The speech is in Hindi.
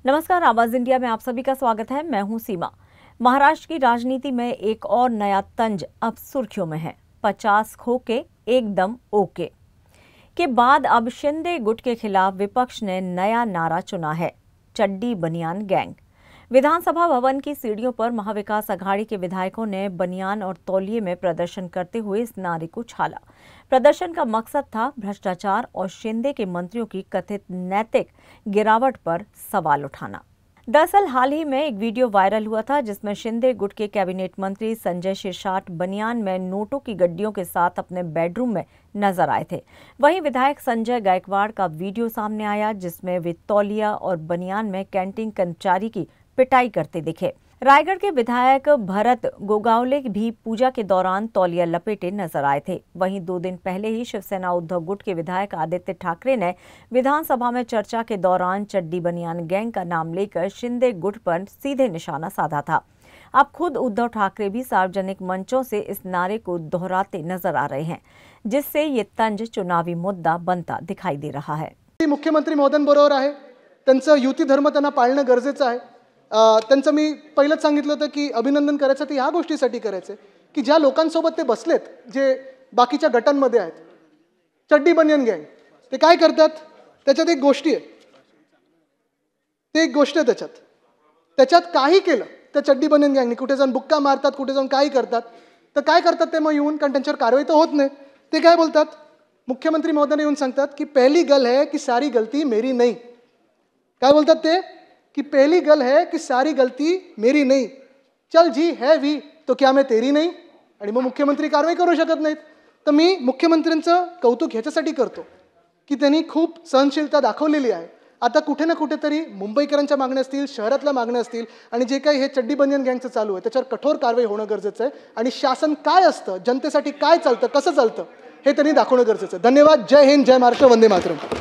नमस्कार, आवाज इंडिया में आप सभी का स्वागत है। मैं हूं सीमा। महाराष्ट्र की राजनीति में एक और नया तंज अब सुर्खियों में है। 50 खोके एकदम ओके के बाद अब शिंदे गुट के खिलाफ विपक्ष ने नया नारा चुना है, चड्डी बनियान गैंग। विधानसभा भवन की सीढ़ियों पर महाविकास अघाड़ी के विधायकों ने बनियान और तौलिए में प्रदर्शन करते हुए इस नारे को उछाला। प्रदर्शन का मकसद था भ्रष्टाचार और शिंदे के मंत्रियों की कथित नैतिक गिरावट पर सवाल उठाना। दरअसल हाल ही में एक वीडियो वायरल हुआ था जिसमें शिंदे गुट के कैबिनेट मंत्री संजय शिरसाट बनियान में नोटों की गड्डियों के साथ अपने बेडरूम में नजर आए थे। वहीं विधायक संजय गायकवाड़ का वीडियो सामने आया जिसमें वे तौलिया और बनियान में कैंटीन कर्मचारी की पिटाई करते दिखे। रायगढ़ के विधायक भरत गोगावले भी पूजा के दौरान तौलिया लपेटे नजर आए थे। वहीं 2 दिन पहले ही शिवसेना उद्धव गुट के विधायक आदित्य ठाकरे ने विधानसभा में चर्चा के दौरान चड्डी बनियान गैंग का नाम लेकर शिंदे गुट पर सीधे निशाना साधा था। अब खुद उद्धव ठाकरे भी सार्वजनिक मंचों से इस नारे को दोहराते नजर आ रहे हैं, जिससे ये तंज चुनावी मुद्दा बनता दिखाई दे रहा है। मुख्यमंत्री महोदयांबरोबर आहे, त्यांचं युती धर्म त्यांना पाळणं गरजेचं आहे। त्यांचं मी पहिलंच सांगितलं होतं की अभिनंदन करायचं ते ह्या गोष्टीसाठी करायचं की ज्या लोकांसोबत ते बसलेत, जे बाकीच्या गटांमध्ये आहेत, चड्डी बनियन गँग, ते काय करतात त्याच्यात एक गोष्टी आहे, ते एक गोष्ट आहे त्याच्यात काही केलं त्या चड्डी बनियन गँगनी, कुठे जाऊन बुक्का मारतात, कुठे जाऊन काही करतात, तर काय करतात ते मग येऊन, कारण त्यांच्यावर कारवाई तर होत नाही, ते काय बोलतात, मुख्यमंत्री महोदयांना येऊन सांगतात की पहली गल है कि सारी गलती मेरी नहीं। काय बोलतात ते कि पहली गल है कि सारी गलती मेरी नहीं, चल जी है भी तो क्या मैं तेरी नहीं। आणि मग मुख्यमंत्री कारवाई करू शकत नाहीत। तर मी मुख्यमंत्र्यांचं कौतुक ह्याच्यासाठी करतो की त्यांनी खूप सहनशीलता दाखवलेली आहे। आता कुठे ना कुठेतरी मुंबईकरांच्या मागण्या असतील, शहरातल्या मागण्या असतील, आणि जे काही हे चड्डी बनियन गँगचं चालू आहे त्याच्यावर कठोर कारवाई होणं गरजेचं आहे। आणि शासन काय असतं, जनतेसाठी काय चालतं, कसं चालतं हे त्यांनी दाखवणं गरजेचं आहे। धन्यवाद। जय हिंद, जय महाराष्ट्र, वंदे मातरम।